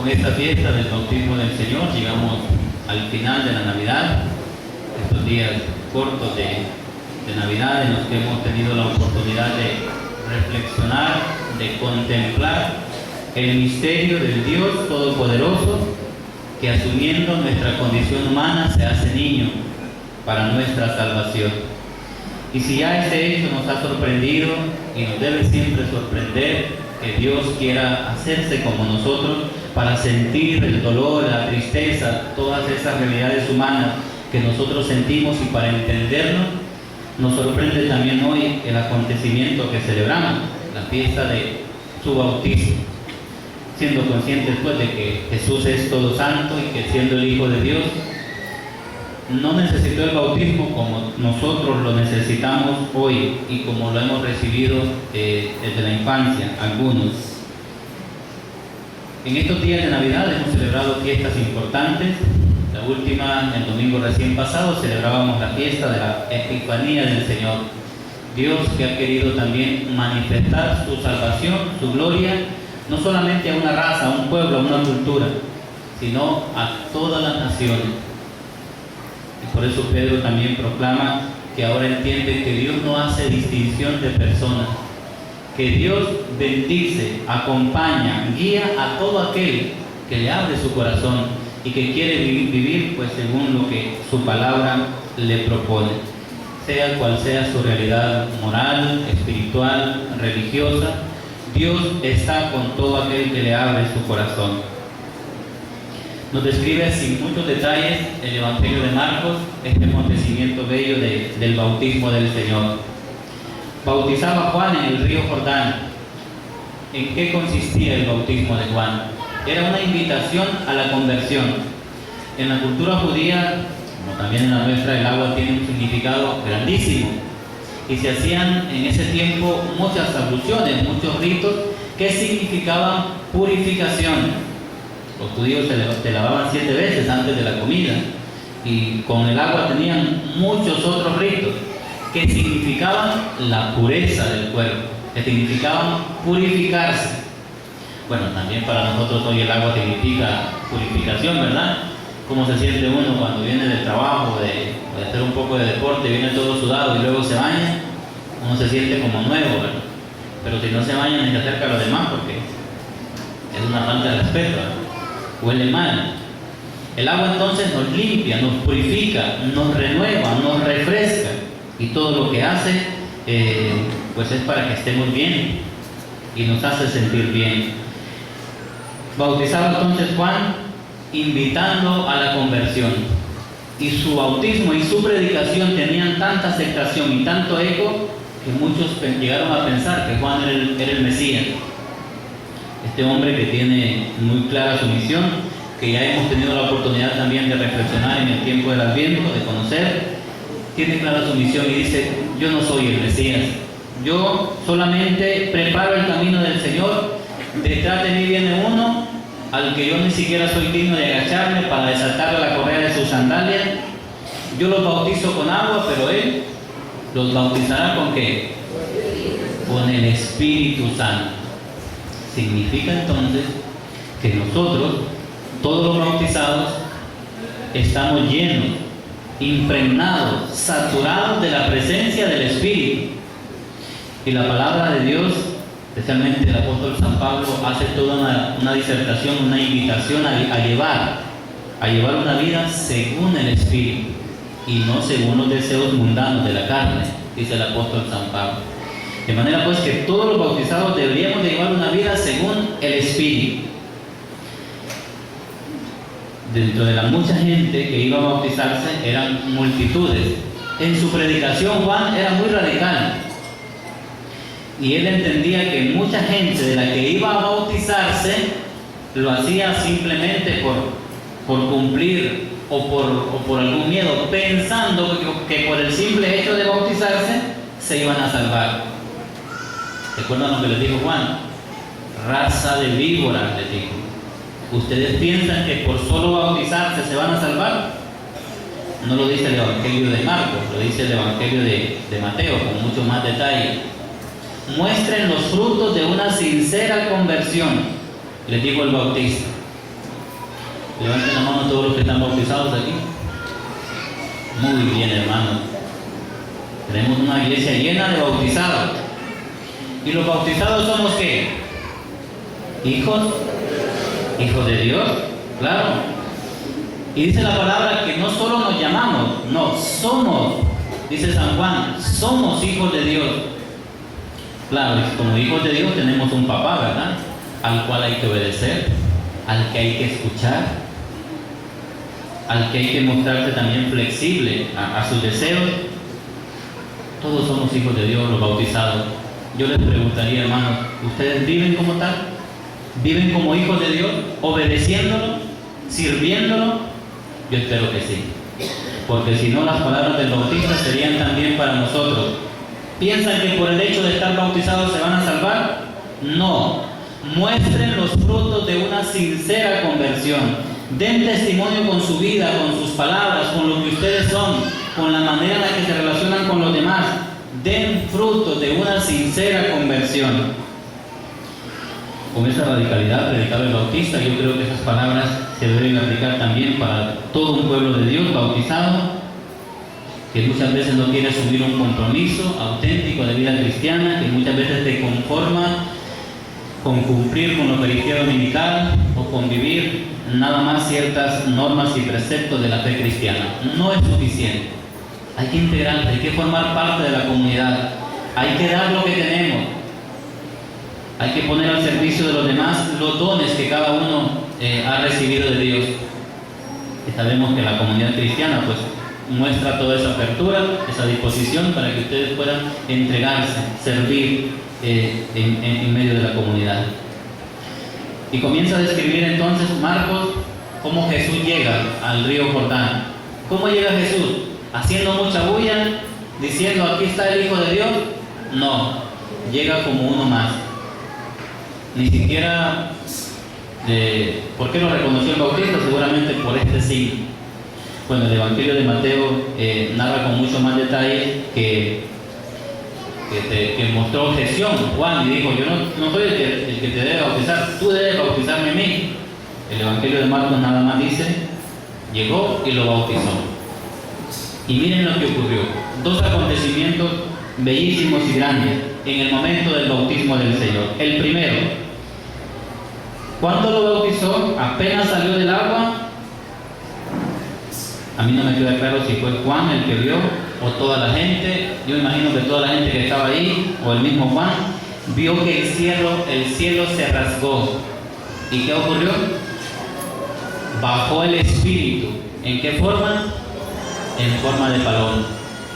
Con esta fiesta del bautismo del Señor llegamos al final de la Navidad, estos días cortos de Navidad en los que hemos tenido la oportunidad de reflexionar, de contemplar el misterio del Dios Todopoderoso que, asumiendo nuestra condición humana, se hace niño para nuestra salvación. Y si ya este hecho nos ha sorprendido y nos debe siempre sorprender, que Dios quiera hacerse como nosotros para sentir el dolor, la tristeza, todas esas realidades humanas que nosotros sentimos, y para entendernos, nos sorprende también hoy el acontecimiento que celebramos, la fiesta de su bautismo, siendo conscientes pues de que Jesús es todo santo y que, siendo el Hijo de Dios, no necesitó el bautismo como nosotros lo necesitamos hoy y como lo hemos recibido desde la infancia, algunos. En estos días de Navidad hemos celebrado fiestas importantes. La última, el domingo recién pasado, celebrábamos la fiesta de la Epifanía del Señor. Dios, que ha querido también manifestar su salvación, su gloria, no solamente a una raza, a un pueblo, a una cultura, sino a todas las naciones. Y por eso Pedro también proclama que ahora entiende que Dios no hace distinción de personas, que Dios bendice, acompaña, guía a todo aquel que le abre su corazón y que quiere vivir pues según lo que su palabra le propone, sea cual sea su realidad moral, espiritual, religiosa. Dios está con todo aquel que le abre su corazón. Nos describe sin muchos detalles el Evangelio de Marcos este acontecimiento bello del bautismo del Señor. Bautizaba Juan en el río Jordán. ¿En qué consistía el bautismo de Juan? Era una invitación a la conversión. En la cultura judía, como también en la nuestra, el agua tiene un significado grandísimo. Y se hacían en ese tiempo muchas abluciones, muchos ritos que significaban purificación. Los judíos se lavaban 7 veces antes de la comida, y con el agua tenían muchos otros ritos que significaban la pureza del cuerpo, que significaban purificarse. Bueno, también para nosotros hoy el agua significa purificación, ¿verdad? ¿Cómo se siente uno cuando viene del trabajo, de hacer un poco de deporte, viene todo sudado y luego se baña? Uno se siente como nuevo, ¿verdad? Pero si no se baña ni se acerca a los demás, porque es una falta de respeto, ¿verdad? Huele mal. El agua entonces nos limpia, nos purifica, nos renueva, nos refresca, y todo lo que hace pues es para que estemos bien y nos hace sentir bien. Bautizaba entonces Juan invitando a la conversión, y su bautismo y su predicación tenían tanta aceptación y tanto eco que muchos llegaron a pensar que Juan era el Mesías. Este hombre que tiene muy clara su misión, que ya hemos tenido la oportunidad también de reflexionar en el tiempo del Adviento, de conocer, tiene clara su misión y dice: yo no soy el Mesías, yo solamente preparo el camino del Señor. Detrás de mí viene uno al que yo ni siquiera soy digno de agacharme para desatarle la correa de sus sandalias. Yo los bautizo con agua, pero Él los bautizará ¿con qué? Con el Espíritu Santo. Significa entonces que nosotros, todos los bautizados, estamos llenos, impregnados, saturados de la presencia del Espíritu. Y la palabra de Dios, especialmente el apóstol San Pablo, hace toda una disertación, una invitación a llevar una vida según el Espíritu y no según los deseos mundanos de la carne, dice el apóstol San Pablo. De manera pues que todos los bautizados deberíamos de llevar una vida según el Espíritu. Dentro de la mucha gente que iba a bautizarse eran multitudes. En su predicación Juan era muy radical, y él entendía que mucha gente de la que iba a bautizarse lo hacía simplemente por cumplir o por algún miedo, pensando que por el simple hecho de bautizarse se iban a salvar. ¿Recuerdan lo que les dijo Juan? Raza de víboras, les dijo. ¿Ustedes piensan que por solo bautizarse se van a salvar? No lo dice el Evangelio de Marcos, lo dice el Evangelio de Mateo, con mucho más detalle. Muestren los frutos de una sincera conversión, les dijo el Bautista. Levanten la mano todos los que están bautizados aquí. Muy bien, hermanos. Tenemos una iglesia llena de bautizados. ¿Y los bautizados somos qué? ¿Hijos? ¿Hijos de Dios? Claro. Y dice la palabra que no solo nos llamamos, no, somos, dice San Juan, somos hijos de Dios. Claro, como hijos de Dios tenemos un papá, ¿verdad? Al cual hay que obedecer, al que hay que escuchar, al que hay que mostrarse también flexible a sus deseos. Todos somos hijos de Dios, los bautizados. Yo les preguntaría, hermanos, ¿ustedes viven como tal? ¿Viven como hijos de Dios? ¿Obedeciéndolo? ¿Sirviéndolo? Yo espero que sí. Porque si no, las palabras del bautista serían también para nosotros. ¿Piensan que por el hecho de estar bautizados se van a salvar? No. Muestren los frutos de una sincera conversión. Den testimonio con su vida, con sus palabras, con lo que ustedes son, con la manera en la que se relacionan con los demás. Den frutos de una sincera conversión. Con esa radicalidad predicaba el bautista, yo creo que esas palabras se deben aplicar también para todo un pueblo de Dios bautizado, que muchas veces no quiere asumir un compromiso auténtico de vida cristiana, que muchas veces se conforma con cumplir con la Eucaristía dominical o con vivir nada más ciertas normas y preceptos de la fe cristiana. No es suficiente. Hay que integrarse, hay que formar parte de la comunidad, hay que dar lo que tenemos, hay que poner al servicio de los demás los dones que cada uno ha recibido de Dios. Y sabemos que la comunidad cristiana pues muestra toda esa apertura, esa disposición para que ustedes puedan entregarse, servir en medio de la comunidad. Y comienza a describir entonces Marcos cómo Jesús llega al río Jordán. ¿Cómo llega Jesús? ¿Haciendo mucha bulla? ¿Diciendo aquí está el Hijo de Dios? No, llega como uno más. Ni siquiera, ¿por qué lo reconoció el bautista? Seguramente por este signo. Bueno, el Evangelio de Mateo narra con mucho más detalle que mostró objeción Juan y dijo, yo no soy el que te debe bautizar, tú debes bautizarme a mí. El Evangelio de Marcos nada más dice, llegó y lo bautizó. Y miren lo que ocurrió. Dos acontecimientos bellísimos y grandes en el momento del bautismo del Señor. El primero, cuando lo bautizó, apenas salió del agua, a mí no me queda claro si fue Juan el que vio o toda la gente. Yo imagino que toda la gente que estaba ahí, o el mismo Juan, vio que el cielo se rasgó. ¿Y qué ocurrió? Bajó el Espíritu. ¿En qué forma? En forma de paloma.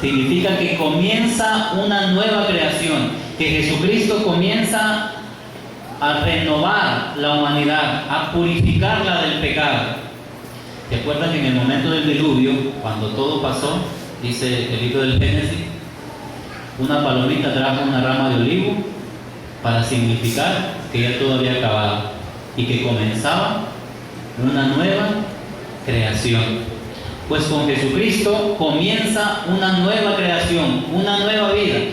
Significa que comienza una nueva creación, que Jesucristo comienza a renovar la humanidad, a purificarla del pecado. ¿Se acuerdan que en el momento del diluvio, cuando todo pasó, dice el libro del Génesis, una palomita trajo una rama de olivo para significar que ya todo había acabado y que comenzaba una nueva creación? Pues con Jesucristo comienza una nueva creación, una nueva vida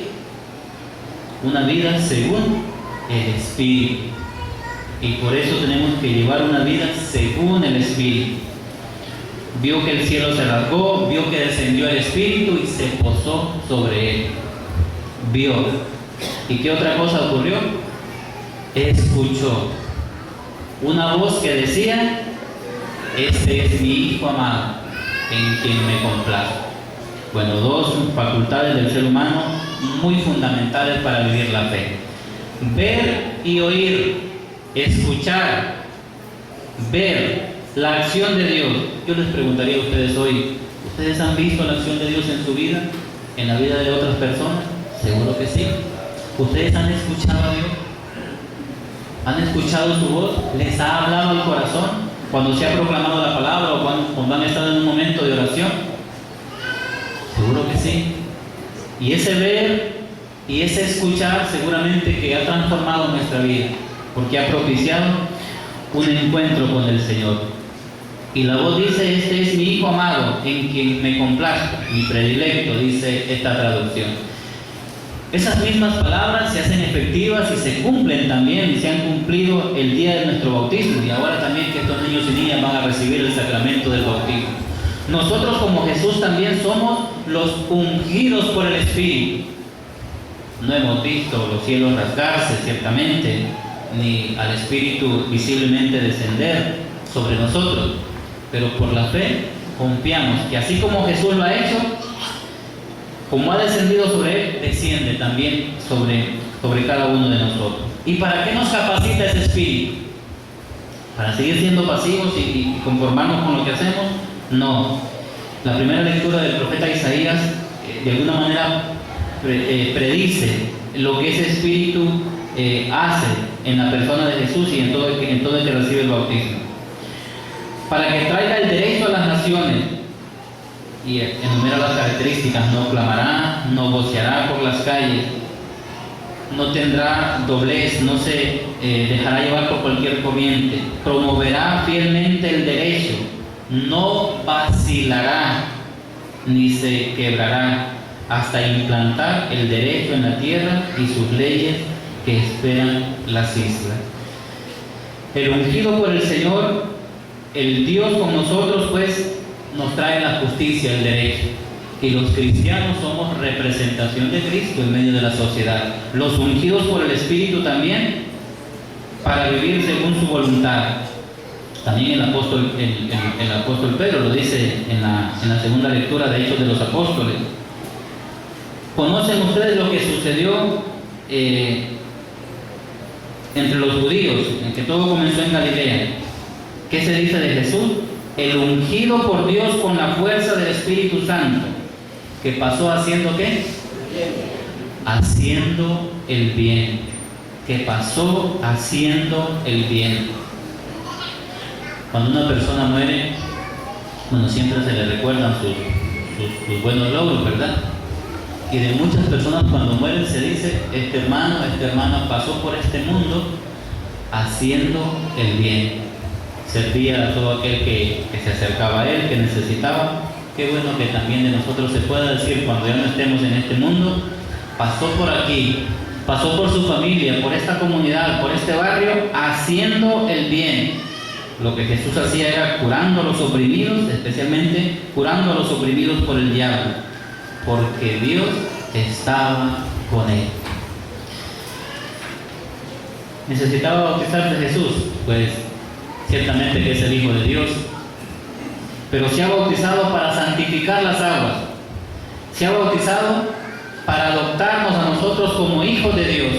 según el Espíritu. Y por eso tenemos que llevar una vida según el Espíritu. Vio que el cielo se rasgó, vio que descendió el Espíritu y se posó sobre él. Vio. ¿Y qué otra cosa ocurrió? Escuchó una voz que decía, este es mi Hijo amado, en quien me complazco. Bueno, dos facultades del ser humano muy fundamentales para vivir la fe. Ver y oír, escuchar, ver la acción de Dios. Yo les preguntaría a ustedes hoy, ¿ustedes han visto la acción de Dios en su vida? ¿En la vida de otras personas? Seguro que sí. ¿Ustedes han escuchado a Dios? ¿Han escuchado su voz? ¿Les ha hablado al corazón cuando se ha proclamado la palabra o cuando han estado en un momento de oración? Seguro que sí. Y ese ver y ese escuchar seguramente que ha transformado nuestra vida, porque ha propiciado un encuentro con el Señor. Y la voz dice, este es mi Hijo amado, en quien me complazco, mi predilecto, dice esta traducción. Esas mismas palabras se hacen efectivas y se cumplen también, y se han cumplido el día de nuestro bautismo, y ahora también que estos niños y niñas van a recibir el sacramento del bautismo. Nosotros como Jesús también somos los ungidos por el Espíritu. No hemos visto los cielos rasgarse, ciertamente, ni al Espíritu visiblemente descender sobre nosotros, pero por la fe confiamos que así como Jesús lo ha hecho, como ha descendido sobre él, desciende también sobre cada uno de nosotros. ¿Y para qué nos capacita ese Espíritu? ¿Para seguir siendo pasivos y conformarnos con lo que hacemos? No. La primera lectura del profeta Isaías de alguna manera predice lo que ese Espíritu hace en la persona de Jesús y en todo el que recibe el bautismo. Para que traiga el derecho a las naciones, y enumera las características: no clamará, no voceará por las calles, no tendrá doblez, no se dejará llevar por cualquier corriente, promoverá fielmente el derecho, no vacilará ni se quebrará, hasta implantar el derecho en la tierra y sus leyes que esperan las islas. El ungido por el Señor, el Dios con nosotros, pues nos trae la justicia, el derecho. Y los cristianos somos representación de Cristo en medio de la sociedad. Los ungidos por el Espíritu también, para vivir según su voluntad. También el apóstol Pedro lo dice en la segunda lectura de Hechos de los Apóstoles. ¿Conocen ustedes lo que sucedió entre los judíos, en que todo comenzó en Galilea? ¿Qué se dice de Jesús? El ungido por Dios con la fuerza del Espíritu Santo, que pasó haciendo ¿qué? Haciendo el bien. Que pasó haciendo el bien. Cuando una persona muere, bueno, siempre se le recuerdan sus buenos logros, ¿verdad? Y de muchas personas cuando mueren se dice: este hermano, esta hermana pasó por este mundo haciendo el bien. Servía a todo aquel que se acercaba a él, que necesitaba. Qué bueno que también de nosotros se pueda decir, cuando ya no estemos en este mundo, pasó por aquí, pasó por su familia, por esta comunidad, por este barrio, haciendo el bien. Lo que Jesús hacía era curando a los oprimidos, especialmente curando a los oprimidos por el diablo, porque Dios estaba con él. ¿Necesitaba bautizarse Jesús? Pues ciertamente que es el Hijo de Dios, pero se ha bautizado para santificar las aguas, se ha bautizado para adoptarnos a nosotros como hijos de Dios,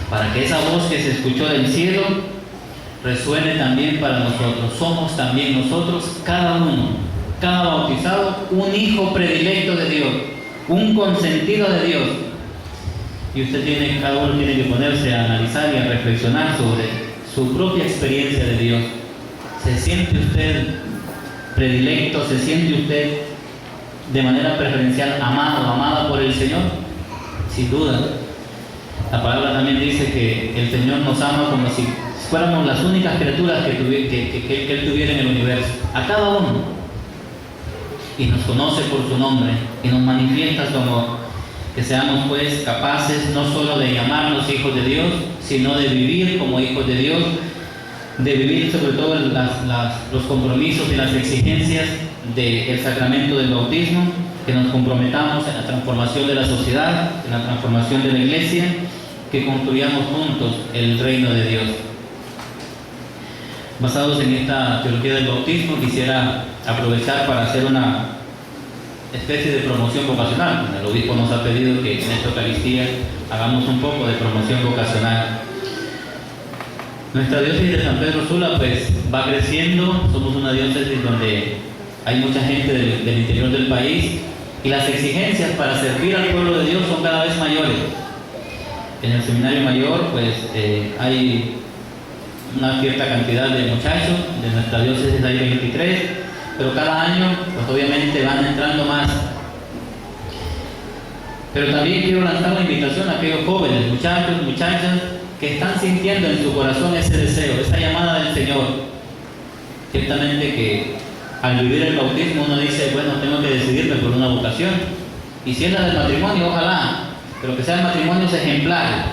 para que esa voz que se escuchó del cielo resuene también para nosotros. Somos también nosotros, cada uno, cada bautizado, un hijo predilecto de Dios, un consentido de Dios. Y cada uno tiene que ponerse a analizar y a reflexionar sobre su propia experiencia de Dios. ¿Se siente usted predilecto? ¿Se siente usted de manera preferencial amado, amada por el Señor? Sin duda. La palabra también dice que el Señor nos ama como si fuéramos las únicas criaturas que Él tuviera en el universo, a cada uno. Y nos conoce por su nombre y nos manifiesta como que seamos pues capaces no solo de llamarnos hijos de Dios, sino de vivir como hijos de Dios, de vivir sobre todo los compromisos y las exigencias del sacramento del bautismo, que nos comprometamos en la transformación de la sociedad, en la transformación de la iglesia, que construyamos juntos el reino de Dios. Basados en esta teología del bautismo, quisiera aprovechar para hacer una especie de promoción vocacional. El obispo nos ha pedido que en esta Eucaristía hagamos un poco de promoción vocacional. Nuestra diócesis de San Pedro Sula pues va creciendo. Somos una diócesis donde hay mucha gente del interior del país, y las exigencias para servir al pueblo de Dios son cada vez mayores. En el seminario mayor pues hay una cierta cantidad de muchachos, de nuestra diócesis hay 23, pero cada año pues obviamente van entrando más. Pero también quiero lanzar una invitación a aquellos jóvenes, muchachos, muchachas, que están sintiendo en su corazón ese deseo, esa llamada del Señor. Ciertamente que al vivir el bautismo uno dice, bueno, tengo que decidirme por una vocación, y si es la del matrimonio, ojalá, pero que sean matrimonios ejemplares,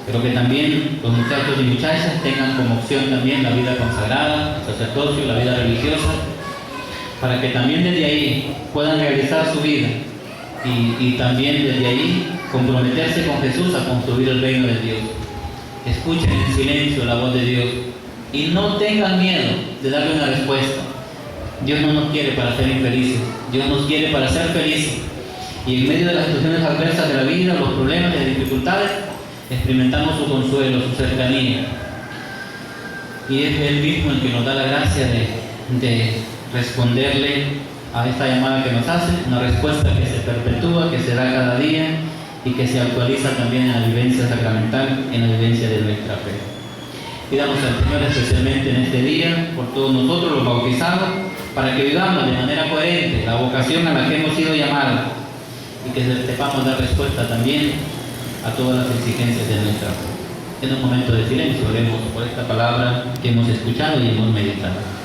pero que también los muchachos y muchachas tengan como opción también la vida consagrada, el sacerdocio, la vida religiosa, para que también desde ahí puedan realizar su vida y también desde ahí comprometerse con Jesús a construir el reino de Dios. Escuchen en silencio la voz de Dios y no tengan miedo de darle una respuesta. Dios no nos quiere para ser infelices, Dios nos quiere para ser felices. Y en medio de las situaciones adversas de la vida, los problemas y las dificultades, experimentamos su consuelo, su cercanía. Y es Él mismo el que nos da la gracia de responderle a esta llamada que nos hace, una respuesta que se perpetúa, que se da cada día y que se actualiza también en la vivencia sacramental, en la vivencia de nuestra fe. Pidamos al Señor especialmente en este día, por todos nosotros los bautizados, para que vivamos de manera coherente la vocación a la que hemos sido llamados y que sepamos dar respuesta también a todas las exigencias de nuestra fe. En un momento de silencio oremos por esta palabra que hemos escuchado y hemos meditado.